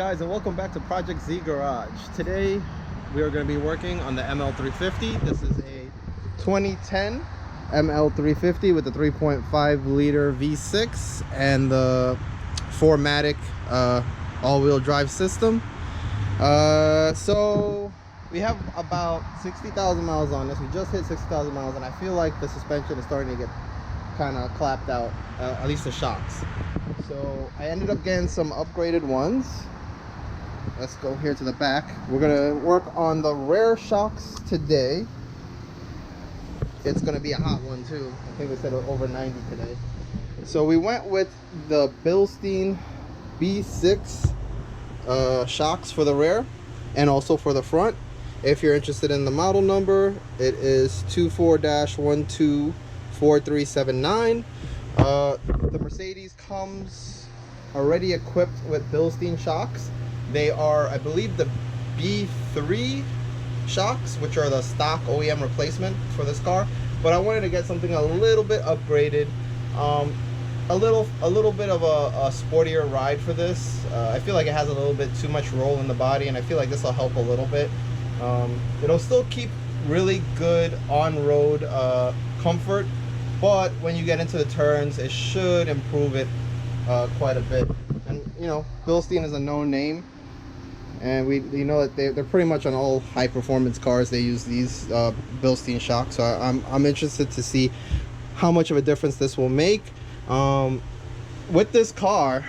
guys, and welcome back to Project Z Garage. Today we are going to be working on the ML350. This is a 2010 ML350 with the 3.5 liter V6 and the 4MATIC all-wheel drive system. So we have about 60,000 miles on this. We just hit 60,000 miles, and I feel like the suspension is starting to get kind of clapped out, at least the shocks. So I ended up getting some upgraded ones. Let's go here to the back. We're gonna work on the rear shocks today. It's gonna be a hot one too. I think they said over 90 today. So we went with the Bilstein B6 shocks for the rear and also for the front. If you're interested in the model number, it is 24-124379. The Mercedes comes already equipped with Bilstein shocks. They are, I believe, the B3 shocks, which are the stock OEM replacement for this car. But I wanted to get something a little bit upgraded, a little bit of a sportier ride for this. I feel like it has a little bit too much roll in the body, and I feel like this will help a little bit. It'll still keep really good on-road comfort, but when you get into the turns, it should improve it quite a bit. And you know, Bilstein is a known name, and we know that they're pretty much on all high performance cars. They use these Bilstein shocks. So I'm interested to see how much of a difference this will make. With this car,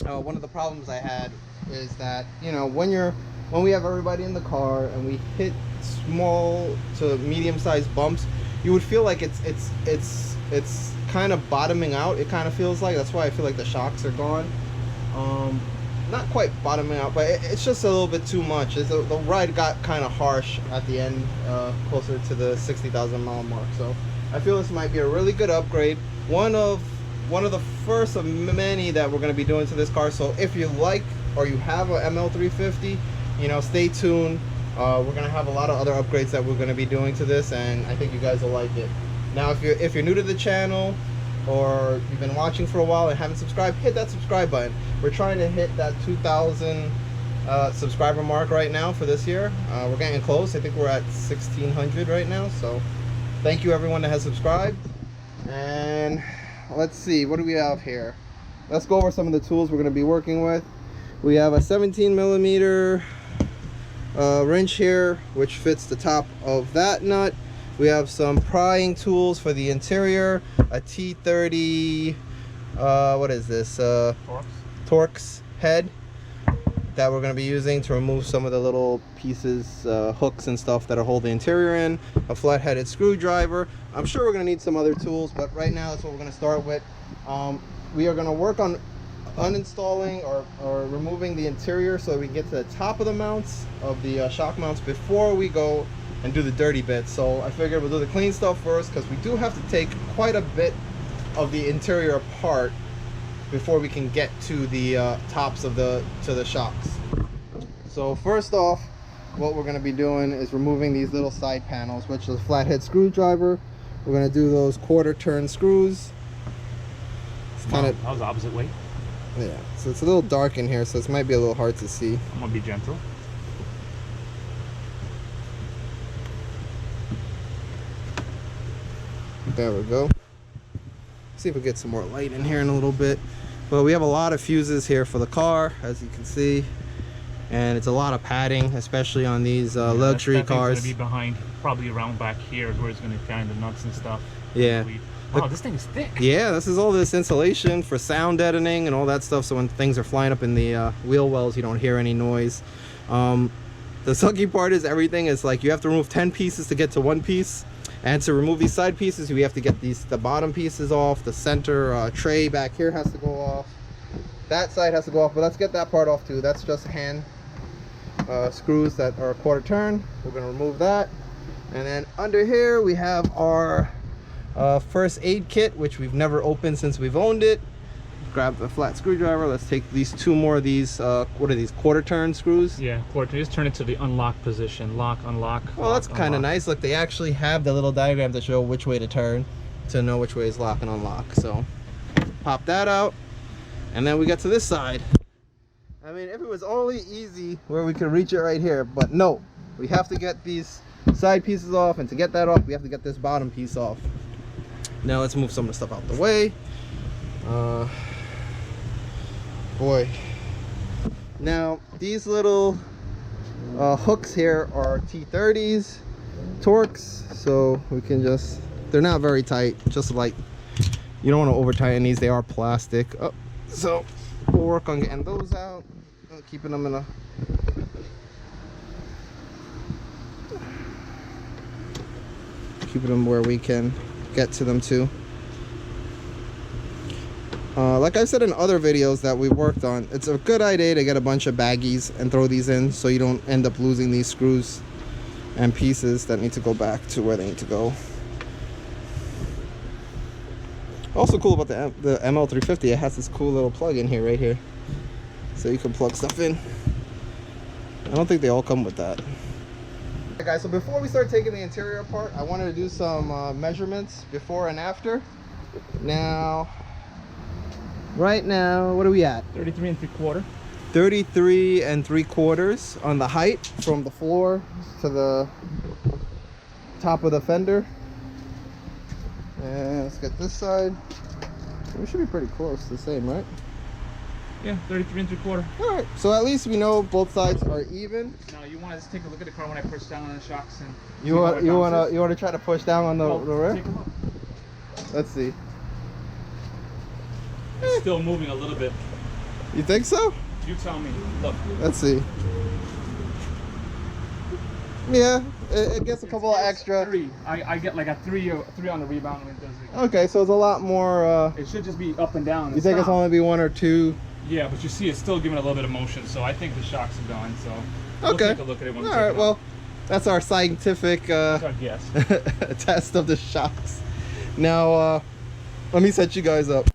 one of the problems I had is that, you know, when we have everybody in the car and we hit small to medium-sized bumps, you would feel like it's kind of bottoming out. It kind of feels like that's why I feel like the shocks are gone. Not quite bottoming out, but it's just a little bit too much. The ride got kind of harsh at the end, closer to the 60,000 mile mark. So I feel this might be a really good upgrade. One of the first of many that we're going to be doing to this car. So if you like or you have a ML350, you know, stay tuned. We're going to have a lot of other upgrades that we're going to be doing to this, and I think you guys will like it. Now, if you're new to the channel, or you've been watching for a while and haven't subscribed, hit that subscribe button. We're trying to hit that 2,000 subscriber mark right now for this year. We're getting close. I think we're at 1,600 right now. So thank you everyone that has subscribed. And let's see, what do we have here? Let's go over some of the tools we're going to be working with. We have a 17mm wrench here, which fits the top of that nut. We have some prying tools for the interior, a T30, what is this? Torx head that we're going to be using to remove some of the little pieces, hooks and stuff that are holding the interior in, a flat-headed screwdriver. I'm sure we're going to need some other tools, but right now that's what we're going to start with. We are going to work on uninstalling or removing the interior so we can get to the top of the mounts of the shock mounts before we go and do the dirty bits. So I figured we'll do the clean stuff first, because we do have to take quite a bit of the interior apart before we can get to the tops of the shocks. So first off, what we're going to be doing is removing these little side panels, which is a flathead screwdriver. We're going to do those quarter turn screws. It's kind of, that was the opposite way. yeah, so it's a little dark in here, so this might be a little hard to see. I'm gonna be gentle. There we go. See if we get some more light in here in a little bit. But we have a lot of fuses here for the car, as you can see, and it's a lot of padding, especially on these luxury cars. Gonna be behind, probably around back here, is where it's gonna find the nuts and stuff. Yeah. Wow, this thing is thick. Yeah, this is all this insulation for sound deadening and all that stuff, so when things are flying up in the wheel wells, you don't hear any noise. The sucky part is everything is like you have to remove 10 pieces to get to one piece. And to remove these side pieces, we have to get the bottom pieces off. The center tray back here has to go off. That side has to go off, but let's get that part off too. That's just hand screws that are a quarter turn. We're going to remove that. And then under here we have our first aid kit, which we've never opened since we've owned it. Grab the flat screwdriver. Let's take these two more of these, what are these, quarter turn screws? Yeah, quarter. Just turn it to the unlock position. Lock, unlock. Well, that's kind of nice. Look, they actually have the little diagram to show which way to turn to know which way is lock and unlock. So pop that out, and then we get to this side. I mean, if it was only easy where we could reach it right here, but no, we have to get these side pieces off, and to get that off, we have to get this bottom piece off. Now let's move some of the stuff out the way. Boy. Now, these little hooks here are T30s, Torx, so we can just, they're not very tight, just like, you don't want to over tighten these, they are plastic. Oh, so we'll work on getting those out, keeping them in a where we can get to them too. Like I've said in other videos that we've worked on, it's a good idea to get a bunch of baggies and throw these in so you don't end up losing these screws and pieces that need to go back to where they need to go. Also cool about the ML350, it has this cool little plug in here, right here, so you can plug stuff in. I don't think they all come with that. Alright guys, so before we start taking the interior apart, I wanted to do some measurements before and after. Now, right now, what are we at? 33 3/4. 33 3/4 on the height from the floor to the top of the fender. And let's get this side. We should be pretty close, the same, right? Yeah, 33 3/4. All right, so at least we know both sides are even. Now you want to just take a look at the car when I push down on the shocks and You want to try to push down on the rear? Take a look. Let's see. It's still moving a little bit. You think so? You tell me. Look. Let's see. Yeah, it gets a couple of extra. 3. I get like a 3 on the rebound when it does it. Okay, so it's a lot more. It should just be up and down. You think it's only be 1 or 2? Yeah, but you see it's still giving a little bit of motion, so I think the shocks are gone. So we'll Okay. take a look at it when All we take right. it Well, off. that's our scientific That's our guess. test of the shocks. Now, let me set you guys up.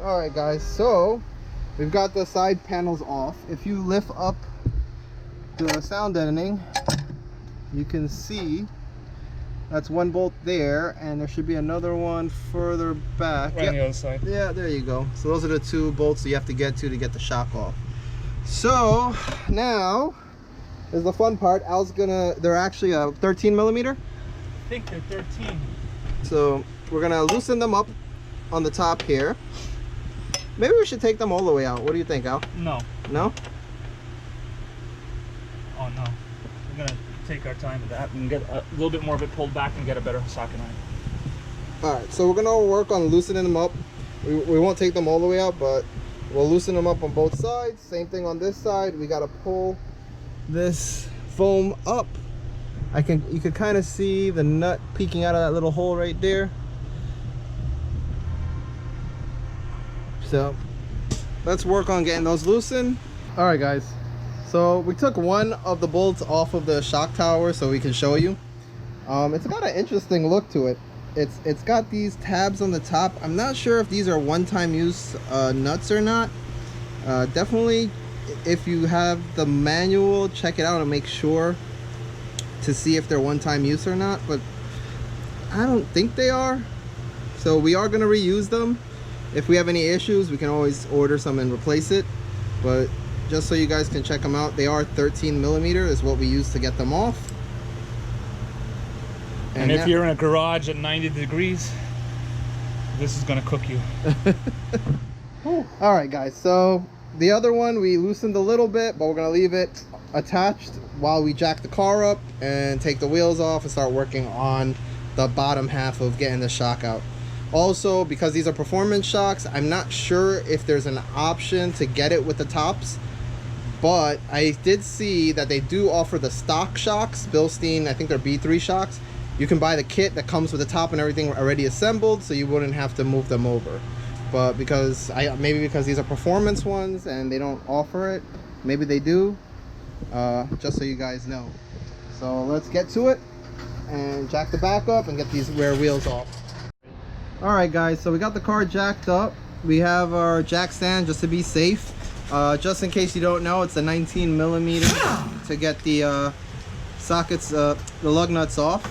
Alright guys, so we've got the side panels off. If you lift up the sound deadening, you can see that's one bolt there, and there should be another one further back. Right on the other side. Yeah, there you go. So those are the 2 bolts you have to get the shock off. So now is the fun part. They're actually a 13 millimeter. I think they're 13. So we're gonna loosen them up on the top here. Maybe we should take them all the way out. What do you think, Al? No. No? Oh no. We're gonna take our time with that and get a little bit more of it pulled back and get a better socket on it. Alright, so we're gonna work on loosening them up. We won't take them all the way out, but we'll loosen them up on both sides. Same thing on this side. We gotta pull this foam up You could kind of see the nut peeking out of that little hole right there. So let's work on getting those loosened. All right, guys. So we took one of the bolts off of the shock tower so we can show you. It's got an interesting look to it. It's got these tabs on the top. I'm not sure if these are one-time use nuts or not. Definitely, if you have the manual, check it out and make sure to see if they're one-time use or not, but I don't think they are. So we are going to reuse them. If we have any issues, we can always order some and replace it, but just so you guys can check them out, they are 13mm is what we use to get them off. And if you're in a garage at 90 degrees, this is going to cook you. All right, guys, so the other one we loosened a little bit, but we're going to leave it attached while we jack the car up and take the wheels off and start working on the bottom half of getting the shock out. Also, because these are performance shocks, I'm not sure if there's an option to get it with the tops, but I did see that they do offer the stock shocks, Bilstein, I think they're B3 shocks. You can buy the kit that comes with the top and everything already assembled, so you wouldn't have to move them over. But maybe because these are performance ones and they don't offer it, maybe they do. Just so you guys know. So let's get to it and jack the back up and get these rear wheels off. All right, guys, so we got the car jacked up. We have our jack stand just to be safe. Just in case you don't know, it's a 19mm to get the sockets, the lug nuts off.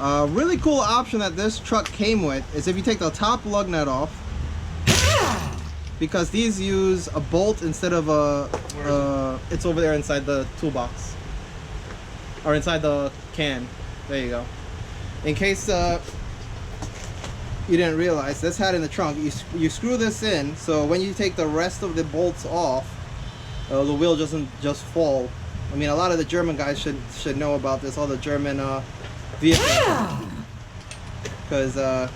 Really cool option that this truck came with is if you take the top lug nut off, because these use a bolt instead of it's over there inside the toolbox or inside the can. There you go. In case you didn't realize, this had in the trunk, you screw this in, so when you take the rest of the bolts off, the wheel doesn't just fall. I mean, a lot of the German guys should know about this, all the German vehicles, because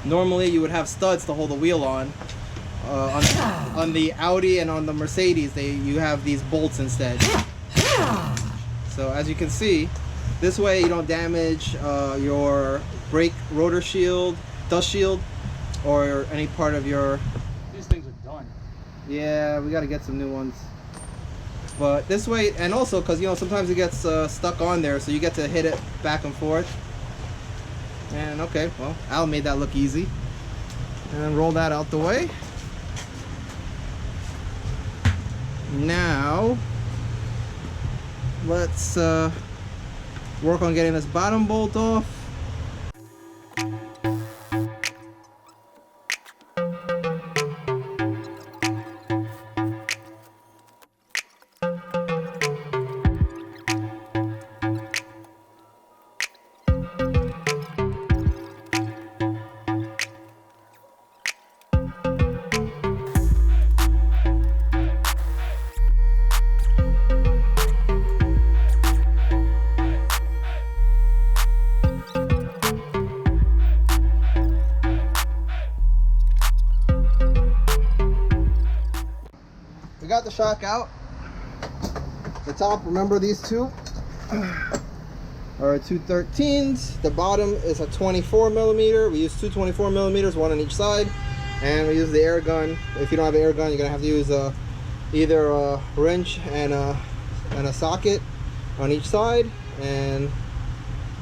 normally you would have studs to hold the wheel on. On the Audi and on the Mercedes, you have these bolts instead. So as you can see, this way you don't damage your brake rotor shield, dust shield, or any part of your... These things are done. Yeah, we got to get some new ones. But this way, and also because, you know, sometimes it gets stuck on there, so you get to hit it back and forth. And okay, well, Al made that look easy. And then roll that out the way. Now, let's work on getting this bottom bolt off. Got the shock out. The top, remember these two are 213s. The bottom is a 24mm. We use two 24mm, one on each side, and we use the air gun. If you don't have an air gun, you're gonna have to use either a wrench and a socket on each side, and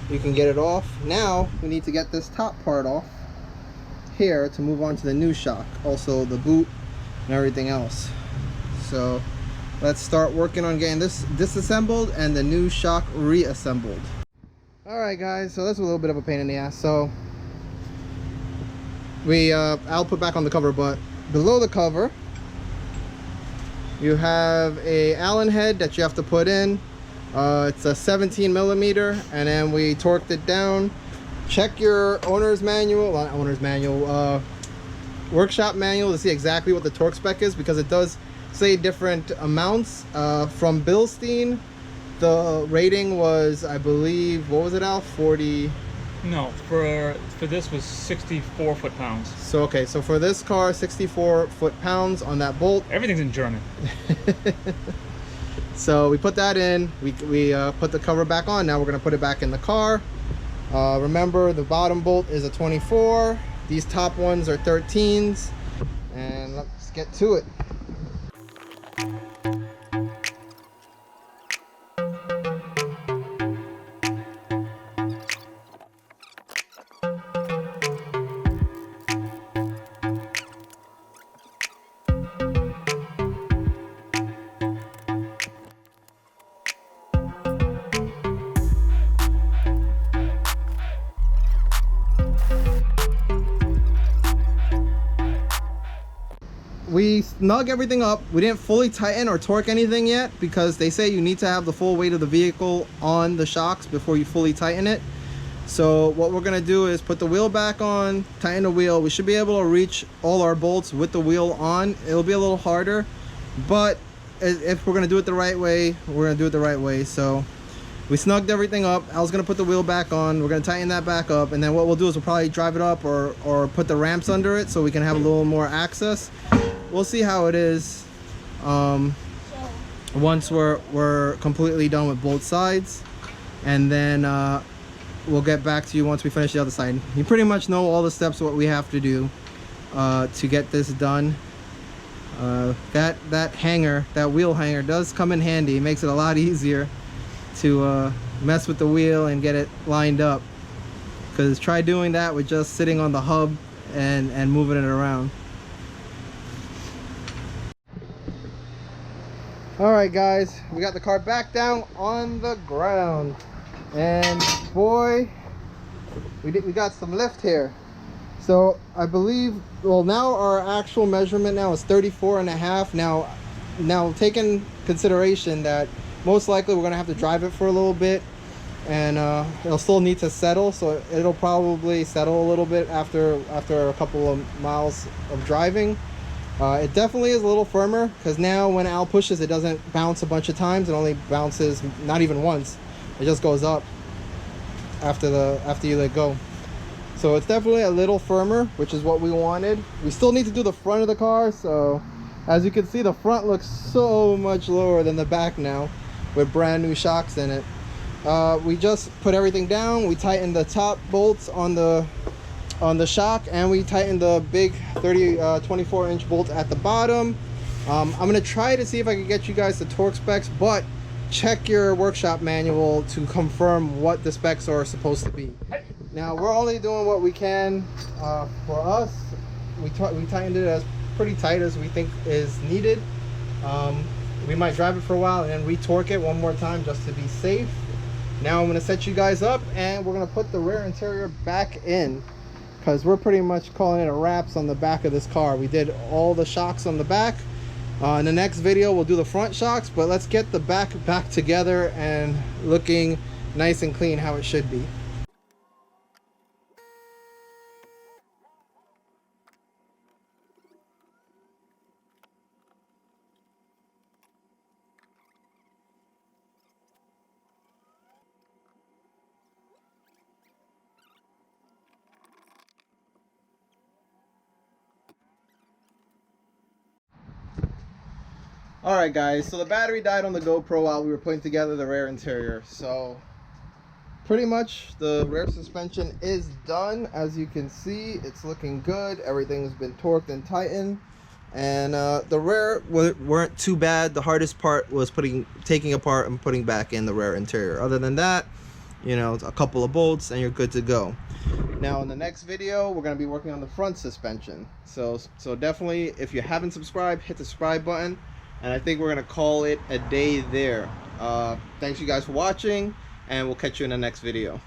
you can get it off. Now we need to get this top part off here to move on to the new shock, also the boot and everything else. So let's start working on getting this disassembled and the new shock reassembled. All right, guys, so that's a little bit of a pain in the ass. So I'll put back on the cover, but below the cover you have a Allen head that you have to put in. It's a 17mm, and then we torqued it down. Check your owner's manual, not owner's manual, workshop manual to see exactly what the torque spec is, because it does say different amounts. From Bilstein, the rating was, I believe, what was it, Al? 40? No, for this was 64 foot-pounds. So okay, so for this car, 64 foot-pounds on that bolt. Everything's in German. So we put that in, we put the cover back on. Now we're gonna put it back in the car. Remember, the bottom bolt is a 24. These top ones are 13s. And let's get to it. We snug everything up. We didn't fully tighten or torque anything yet because they say you need to have the full weight of the vehicle on the shocks before you fully tighten it. So what we're gonna do is put the wheel back on, tighten the wheel. We should be able to reach all our bolts with the wheel on. It'll be a little harder, but if we're gonna do it the right way, we're gonna do it the right way. So we snugged everything up. I was gonna put the wheel back on. We're gonna tighten that back up, and then what we'll do is we'll probably drive it up or put the ramps under it so we can have a little more access. We'll see how it is once we're completely done with both sides, and then we'll get back to you once we finish the other side. You pretty much know all the steps what we have to do to get this done. That hanger, that wheel hanger, does come in handy. It makes it a lot easier to mess with the wheel and get it lined up, because try doing that with just sitting on the hub and moving it around. All right, guys, we got the car back down on the ground, and boy, we got some lift here. So I believe, well, now our actual measurement now is 34.5. Now taking consideration that most likely we're gonna have to drive it for a little bit, and it'll still need to settle, so it'll probably settle a little bit after a couple of miles of driving. It definitely is a little firmer, because now when Al pushes, it doesn't bounce a bunch of times. It only bounces not even once. It just goes up after you let go. So it's definitely a little firmer, which is what we wanted. We still need to do the front of the car, so as you can see, the front looks so much lower than the back now with brand new shocks in it. We just put everything down. We tightened the top bolts on the shock, and we tightened the big 24-inch bolt at the bottom. I'm gonna try to see if I can get you guys the torque specs, but check your workshop manual to confirm what the specs are supposed to be. Now we're only doing what we can for us. We tightened it as pretty tight as we think is needed. We might drive it for a while and then re-torque it one more time just to be safe. Now I'm gonna set you guys up, and we're gonna put the rear interior back in, because we're pretty much calling it a wraps on the back of this car. We did all the shocks on the back. In the next video we'll do the front shocks, but let's get the back together and looking nice and clean how it should be. Alright guys, so the battery died on the GoPro while we were putting together the rear interior. So pretty much the rear suspension is done. As you can see, it's looking good. Everything's been torqued and tightened, and the rear weren't too bad. The hardest part was taking apart and putting back in the rear interior. Other than that, you know, a couple of bolts and you're good to go. Now in the next video we're going to be working on the front suspension. So definitely, if you haven't subscribed, hit the subscribe button. And I think we're gonna call it a day there. Thanks you guys for watching, and we'll catch you in the next video.